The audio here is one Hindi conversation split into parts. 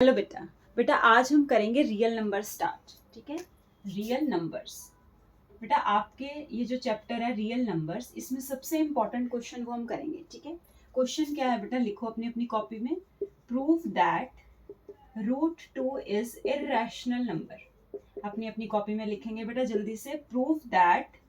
हेलो बेटा। बेटा आज हम करेंगे रियल नंबर स्टार्ट। ठीक है, रियल नंबर्स। बेटा आपके ये जो चैप्टर है रियल नंबर्स, इसमें सबसे इंपॉर्टेंट क्वेश्चन वो हम करेंगे। ठीक है, क्वेश्चन क्या है बेटा, लिखो अपनी अपनी कॉपी में। Prove that root two is irrational number. अपनी अपनी कॉपी में लिखेंगे बेटा जल्दी से। Prove that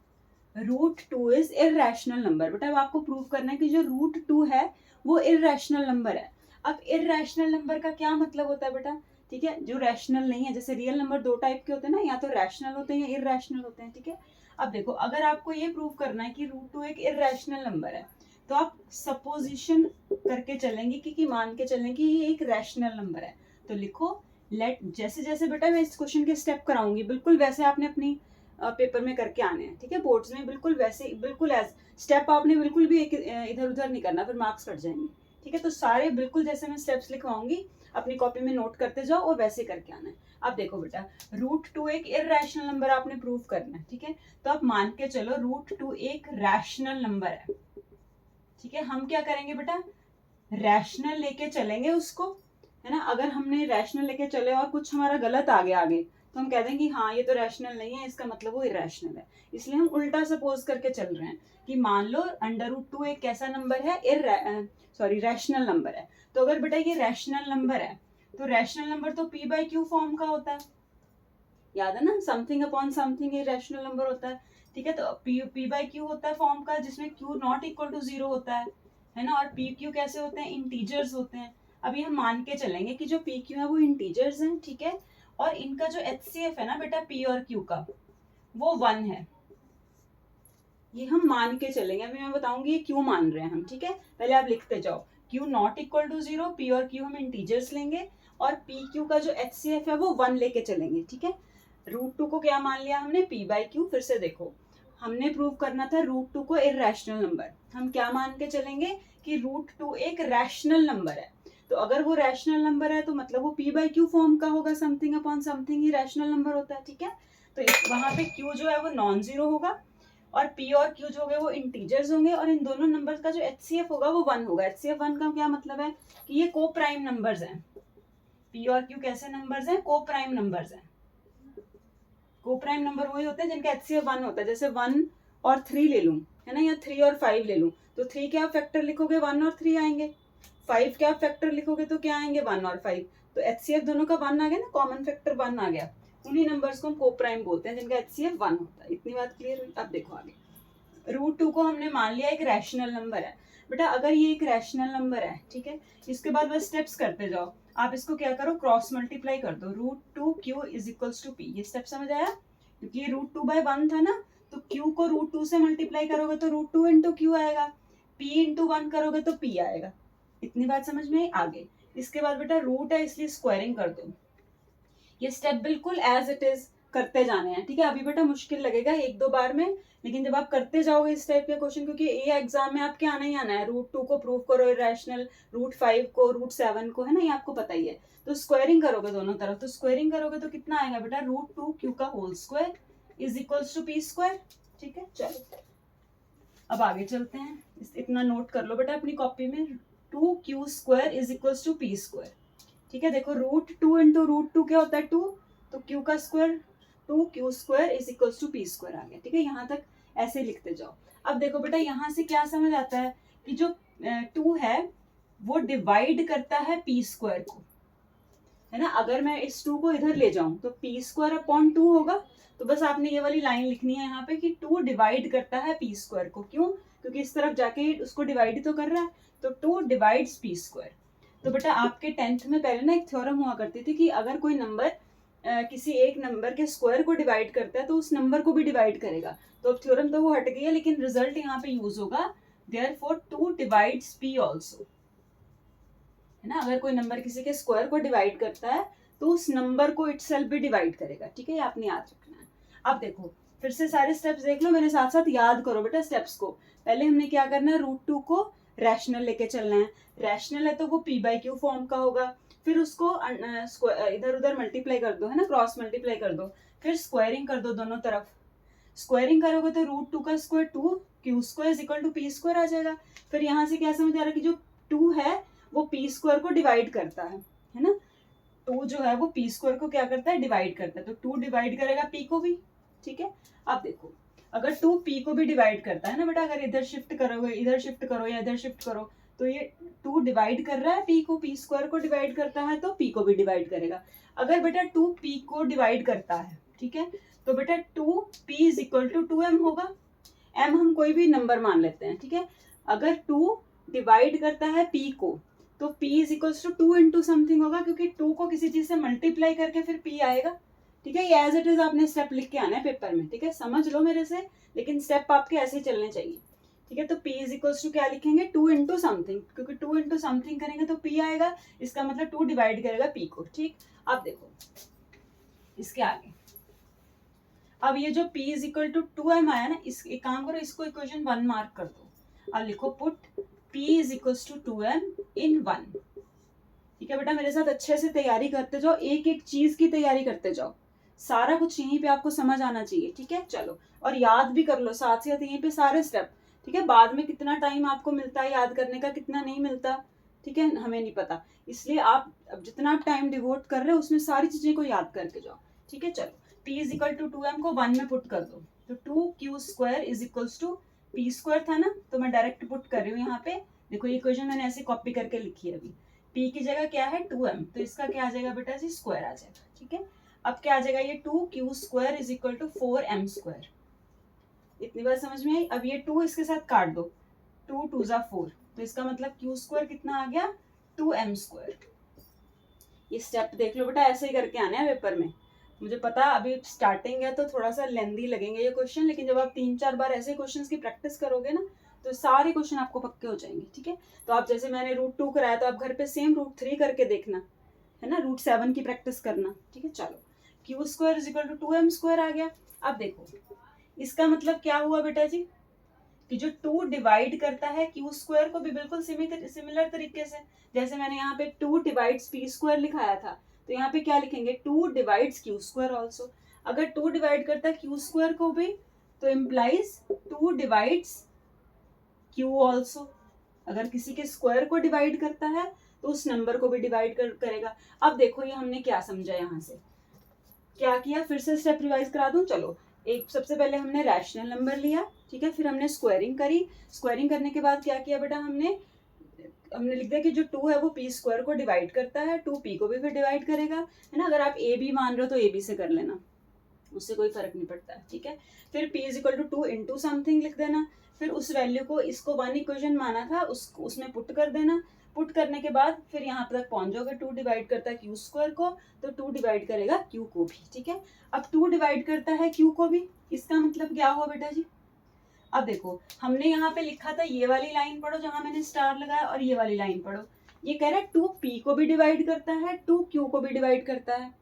root two is irrational number. बेटा अब आपको प्रूव करना है कि जो रूट टू है वो इर्रेशनल नंबर है। अब इर्रेशनल नंबर का क्या मतलब होता है बेटा? ठीक है, जो रैशनल नहीं है, जैसे रियल नंबर दो टाइप के होते हैं ना, या तो रैशनल होते हैं या इर्रेशनल होते हैं। ठीक है, अब देखो अगर आपको ये प्रूव करना है कि रूट टू एक इर्रेशनल नंबर है, तो आप सपोजिशन करके चलेंगे कि मान के चलेंगे कि ये एक रैशनल नंबर है। तो लिखो लेट, जैसे जैसे बेटा मैं इस क्वेश्चन के स्टेप कराऊंगी बिल्कुल वैसे आपने अपनी पेपर में करके आने हैं। ठीक है, बोर्ड्स में बिल्कुल वैसे, बिल्कुल एज स्टेप आपने बिल्कुल भी इधर उधर नहीं करना, फिर मार्क्स कट जाएंगे। ठीक है, तो सारे बिल्कुल जैसे मैं स्टेप्स लिखवाऊंगी अपनी कॉपी में नोट करते जाओ और वैसे करके आना है। अब देखो बेटा, रूट टू एक इर्रेशनल नंबर आपने प्रूव करना है। ठीक है, तो आप मान के चलो रूट टू एक रैशनल नंबर है। ठीक है, हम क्या करेंगे बेटा, रैशनल लेके चलेंगे उसको, है ना। अगर हमने रैशनल लेके चले और कुछ हमारा गलत आ गया आगे, तो हम कह देंगे हाँ ये तो रैशनल नहीं है, इसका मतलब वो इरेशनल है। इसलिए हम उल्टा सपोज करके चल रहे हैं कि मान लो अंडर रूट टू एक कैसा नंबर है, सॉरी रैशनल नंबर है। तो अगर बेटा ये रैशनल नंबर है, तो रैशनल नंबर तो पी बाई क्यू फॉर्म का होता है, याद है ना, समथिंग अपॉन समथिंग ये रैशनल नंबर होता है। ठीक है, तो पी बाई क्यू होता है फॉर्म का जिसमें q not equal to zero होता है ना। और पी क्यू कैसे होते हैं, इंटीजर्स होते हैं। अभी हम मान के चलेंगे कि जो पी क्यू है वो इंटीजर्स हैं। ठीक है, और इनका जो एचसीएफ है ना बेटा पी और क्यू का, वो 1 है। ये हम मान के चलेंगे, अभी मैं बताऊंगी ये क्यों मान रहे हैं हम। ठीक है, पहले आप लिखते जाओ। Q not equal to zero, p और क्यू हम इंटीजर्स लेंगे, और पी क्यू का जो एचसीएफ है वो 1 लेके चलेंगे। ठीक है, रूट टू को क्या मान लिया हमने, पी बाई क्यू। फिर से देखो, हमने प्रूव करना था रूट टू को इर्रेशनल नंबर, हम क्या मान के चलेंगे कि रूट टू एक रैशनल नंबर है। तो अगर वो रैशनल नंबर है तो मतलब वो पी बाई क्यू फॉर्म का होगा, समथिंग अपॉन समथिंग ही रैशनल नंबर होता है। ठीक है, तो वहां पे क्यू जो है वो नॉन जीरो होगा, और पी और क्यू जो होंगे वो इंटीजर्स होंगे, और इन दोनों नंबर्स का जो एचसीएफ होगा वो 1 होगा। एचसीएफ 1 का क्या मतलब है कि ये को प्राइम नंबर्स हैं। पी और क्यू कैसे नंबर्स हैं, को प्राइम नंबर्स हैं। को प्राइम नंबर वही होते हैं जिनका एचसीएफ 1 होता है। जैसे 1 और 3 ले लूं, है ना, या 3 और 5 ले लूं, तो 3 क्या फैक्टर लिखोगे, 1 और 3 आएंगे। 5 क्या फैक्टर लिखोगे तो क्या आएंगे, 1 और 5। तो एचसीएफ दोनों का 1 आ गया ना, कॉमन फैक्टर 1 आ गया। उन्हीं नंबर्स को हम को प्राइम बोलते हैं जिनका एचसीएफ 1 होता है। इतनी बात क्लियर हुई? अब देखो आगे, रूट टू को हमने मान लिया एक रैशनल नंबर है। बेटा अगर ये एक रैशनल नंबर है, ठीक है, इसके बाद बस स्टेप्स करते जाओ। आप इसको क्या करो, क्रॉस मल्टीप्लाई कर दो। Root two q is equals to p, ये स्टेप समझ आया? क्योंकि ये रूट टू बाय 1 था ना, तो क्यू को रूट टू से मल्टीप्लाई करोगे तो रूट टू इंटू क्यू आएगा, पी इंटू 1 करोगे तो पी आएगा। इतनी बात समझ में आई? आगे इसके बाद बेटा रूट है इसलिए स्क्वायरिंग कर दो। ये स्टेप बिल्कुल एज इट इज करते जाने हैं। ठीक है, अभी बेटा मुश्किल लगेगा एक दो बार में, लेकिन जब आप करते जाओगे इस टाइप के क्वेश्चन, क्योंकि ये एग्जाम में आपके आना ही आना है। रूट टू को प्रूव करो इरेशनल, रूट 5 को, रूट 7 को, है ना, ये आपको पता ही है। तो स्क्वायरिंग करोगे दोनों तरफ, तो स्क्वायरिंग करोगे तो कितना आएगा बेटा, रूट टू क्यू का whole square is equals to p square. ठीक है, चलो अब आगे चलते हैं। इतना नोट कर लो बेटा अपनी कॉपी में, 2q square is equals to p square. ठीक है, देखो root two into root two क्या होता है, 2, तो q का square 2q square is equals to p square आ गया। ठीक है, यहाँ तक ऐसे लिखते जाओ। अब देखो बेटा यहाँ से क्या समझ आता है कि जो 2 है वो डिवाइड करता है पी स्क्वायर को, है ना। अगर मैं इस 2 को इधर ले जाऊं तो पी स्क्वायर अपॉन 2 होगा। तो बस आपने ये वाली लाइन लिखनी है यहाँ पे कि 2 डिवाइड करता है पी स्क्वायर को। क्यों? क्योंकि इस तरफ जाके उसको डिवाइड तो कर रहा है, तो 2 डिवाइड्स पी स्क्वायर। तो बेटा आपके 10th में पहले ना एक थ्योरम हुआ करती थी कि अगर कोई नंबर किसी एक नंबर के स्क्वायर को डिवाइड करता है तो उस नंबर को भी डिवाइड करेगा। तो अब थ्योरम तो वो हट गई है, लेकिन रिजल्ट यहाँ पे यूज होगा, देयरफॉर 2 डिवाइड्स पी ऑल्सो, है ना। अगर कोई नंबर किसी के स्क्वायर को डिवाइड करता है तो उस नंबर को इटसेल्फ भी डिवाइड करेगा। ठीक है, ये आपने याद रखना है। अब देखो फिर से सारे स्टेप्स देख लो, मेरे साथ साथ याद करो बेटा स्टेप्स को। पहले हमने क्या करना है, रूट टू को रैशनल लेके चलना है। रैशनल है तो वो पी बाई क्यू फॉर्म का होगा। फिर उसको इधर उधर मल्टीप्लाई कर दो, है ना, क्रॉस मल्टीप्लाई कर दो। फिर स्क्वायरिंग कर दो दोनों तरफ। स्क्वायरिंग करोगे तो रूट टू का square 2q square is equal to p square आ जाएगा। फिर यहाँ से क्या समझ आ रहा है कि जो 2 है वो पी स्क्वायर को डिवाइड करता है ना। टू जो है वो पी स्क्वायर को क्या करता है, डिवाइड करता है, तो टू डिवाइड करेगा पी को भी, ठीक है। अब देखो अगर टू पी को भी डिवाइड करता है ना बेटा, अगर इधर शिफ्ट करोगे, इधर शिफ्ट करो या इधर शिफ्ट करो, तो ये टू डिवाइड कर रहा है पी को, पी स्क्वायर को डिवाइड करता है तो पी को भी डिवाइड करेगा। अगर बेटा टू पी को डिवाइड करता है, ठीक है, तो बेटा two p is equal to two m होगा। एम हम कोई भी नंबर मान लेते हैं, ठीक है। अगर टू डिवाइड करता है पी को, तो p is equals to two into something होगा, क्योंकि टू को किसी चीज से मल्टीप्लाई करके फिर p आएगा, ठीक है। ये एज इट इज आपने स्टेप लिख के आना है पेपर में, ठीक है, समझ लो मेरे से, लेकिन स्टेप आपके ऐसे ही चलने चाहिए, ठीक है। तो p इज इक्वल्स टू क्या लिखेंगे, टू इंटू समथिंग, क्योंकि टू इंटू समथिंग करेंगे तो p आएगा, इसका मतलब टू डिवाइड करेगा p को, ठीक। अब देखो इसके आगे, अब ये जो p is equal to two m आया ना, इस एक काम करो, इसको इक्वेशन 1 मार्क कर दो। अब लिखो put p is equals to two m in 1, ठीक है बेटा। मेरे साथ अच्छे से तैयारी करते जाओ, एक एक चीज की तैयारी करते जाओ, सारा कुछ यहीं पे आपको समझ आना चाहिए, ठीक है। चलो और याद भी कर लो साथ साथ यहीं पे सारे स्टेप, ठीक है। बाद में कितना टाइम आपको मिलता है याद करने का, कितना नहीं मिलता, ठीक है, हमें नहीं पता, इसलिए आप अब जितना आप टाइम डिवोट कर रहे हो उसमें सारी चीजें को याद करके जाओ, ठीक है। चलो p is equal to two m को 1 में पुट कर दो, तो two q square is equals to p square था ना, तो मैं डायरेक्ट पुट कर रही हूँ यहाँ पे। देखो ये इक्वेशन मैंने ऐसे कॉपी करके लिखी है अभी, p की जगह क्या है 2m, तो इसका क्या आ जाएगा बेटा जी, स्क्वायर आ जाएगा, ठीक है। अब क्या आ जाएगा, ये 2q square is equal to 4m square, इतनी बात समझ में आई। अब ये 2 इसके साथ काट दो, 2 2 जा 4, तो इसका मतलब q स्क्वायर कितना आ गया, 2m स्क्वायर। ये स्टेप देख लो बेटा, ऐसे ही करके आने हैं पेपर में। मुझे पता अभी स्टार्टिंग है तो थोड़ा सा लेंदी लगेंगे ये क्वेश्चन, लेकिन जब आप 3-4 बार ऐसे क्वेश्चंस की प्रैक्टिस करोगे ना, तो सारे क्वेश्चन आपको पक्के हो जाएंगे, ठीक है। तो आप जैसे मैंने रूट 2 कराया, तो आप घर पे सेम रूट 3 करके देखना, है ना, रूट 7 की प्रैक्टिस करना, ठीक है। चलो q square is equal to 2m square आ गया। अब देखो इसका मतलब क्या हुआ बेटा जी, कि जो 2 डिवाइड करता है क्यू स्क्वायर को भी बिल्कुल सिमिलर तरीके से, जैसे मैंने यहाँ पे 2 डिवाइड्स पी स्क्वायर लिखाया था, तो यहाँ पे क्या लिखेंगे, 2 डिवाइड्स क्यू स्क्वायर ऑल्सो। अगर 2 डिवाइड करता है क्यू स्क्वायर को भी, तो इम्प्लाइज 2 डिवाइड्स क्यू ऑल्सो। अगर किसी के स्क्वायर को डिवाइड करता है तो उस नंबर को भी डिवाइड करेगा। अब देखो ये हमने क्या समझा, यहाँ से क्या किया, फिर से स्टेप रिवाइज करा दूं। चलो एक सबसे पहले हमने रैशनल नंबर लिया, ठीक है, फिर हमने स्क्वायरिंग करी, स्क्वायरिंग करने के बाद क्या किया बेटा, हमने लिख दिया कि जो 2 है वो पी स्क्वायर को डिवाइड करता है, 2 पी को भी फिर डिवाइड करेगा, है ना। अगर आप ए बी मान रहे हो तो ए बी से कर लेना, उससे कोई फर्क नहीं पड़ता है, ठीक है। फिर p is equal to 2 into something लिख देना, फिर उस वैल्यू को, इसको 1 इक्वेशन माना था उसमें पुट कर देना। पुट करने के बाद फिर यहाँ तक पहुंच जाओगे, 2 डिवाइड करता है क्यू स्क्वायर को, तो 2 डिवाइड करेगा क्यू को भी, ठीक है। अब 2 डिवाइड करता है क्यू को भी, इसका मतलब क्या हुआ बेटा जी, अब देखो हमने यहाँ पे लिखा था, ये वाली लाइन पढ़ो जहां मैंने स्टार लगाया, और ये वाली लाइन पढ़ो, ये कह रहा है 2 पी को भी डिवाइड करता है, 2 क्यू को भी डिवाइड करता है।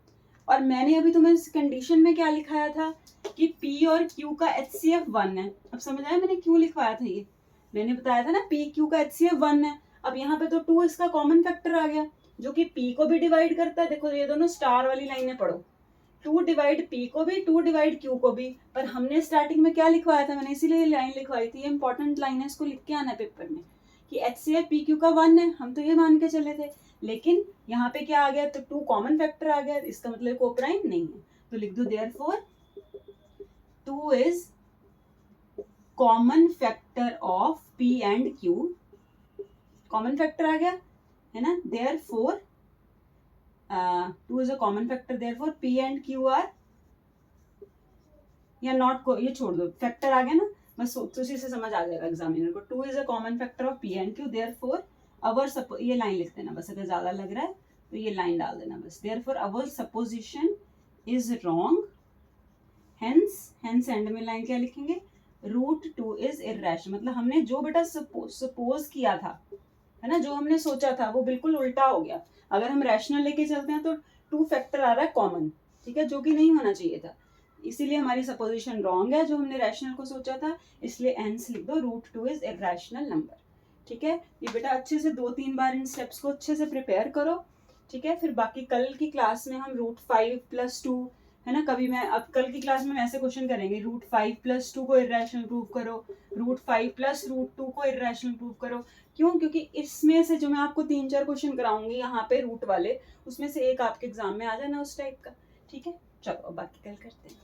और मैंने अभी तुम्हें इस कंडीशन में क्या लिखाया था कि P और Q का HCF 1 है। अब समझ आया मैंने क्यों लिखवाया था, ये मैंने बताया था ना P Q का HCF 1 है। अब यहाँ पे तो 2 इसका कॉमन फैक्टर आ गया, जो कि P को भी डिवाइड करता है। देखो ये दोनों स्टार वाली लाइनें पढ़ो, 2 डिवाइड P को भी, 2 डिवाइड Q को भी। पर हमने स्टार्टिंग में क्या लिखवाया था, मैंने इसीलिए लाइन लिखवाई थी, ये इंपॉर्टेंट लाइन है, इसको लिख के आना है पेपर में, कि HCF PQ का 1 है, हम तो ये मान के चले थे। लेकिन यहाँ पे क्या आ गया, तो 2 कॉमन फैक्टर आ गया, इसका मतलब कोप्राइम नहीं है, तो लिख दो therefore 2 is common factor of P and Q, common factor आ गया, है ना। Therefore 2 is a common factor, therefore P and Q are, या नॉट को ये छोड़ दो, फैक्टर आ गया ना, बस उसी से समझ आ जाएगा एग्जामिनर को। 2 is a common factor of P and Q, therefore our ये लाइन लिख देना बस, अगर ज्यादा लग रहा है तो ये लाइन डाल देना बस। Therefore our supposition is wrong, hence and में लाइन क्या लिखेंगे, √2 इज इर्रेशनल। मतलब हमने जो बेटा सपोज किया था, है ना, जो हमने सोचा था वो बिल्कुल उल्टा हो गया। अगर हम रैशनल लेके चलते हैं तो 2 फैक्टर आ रहा है कॉमन, ठीक है, जो कि नहीं होना चाहिए था, इसीलिए हमारी सपोजिशन रॉन्ग है, जो हमने रैशनल को सोचा था, इसलिए हेंस लिख दो √2 इज इर्रेशनल नंबर, ठीक है। ये बेटा अच्छे से 2-3 बार इन स्टेप्स को अच्छे से प्रिपेयर करो, ठीक है। फिर बाकी कल की क्लास में हम √5 + 2 है ना। कभी मैं अब कल की क्लास में हम ऐसे क्वेश्चन करेंगे, √5+2 को इरेशनल प्रूव करो, √5+√2 को इरेशनल प्रूव करो। क्यों? क्योंकि इसमें से जो मैं आपको 3-4 क्वेश्चन कराऊंगी यहाँ पे रूट वाले, उसमें से एक आपके एग्जाम में आ जाना उस टाइप का। ठीक है, चलो अब बाकी कल करते हैं।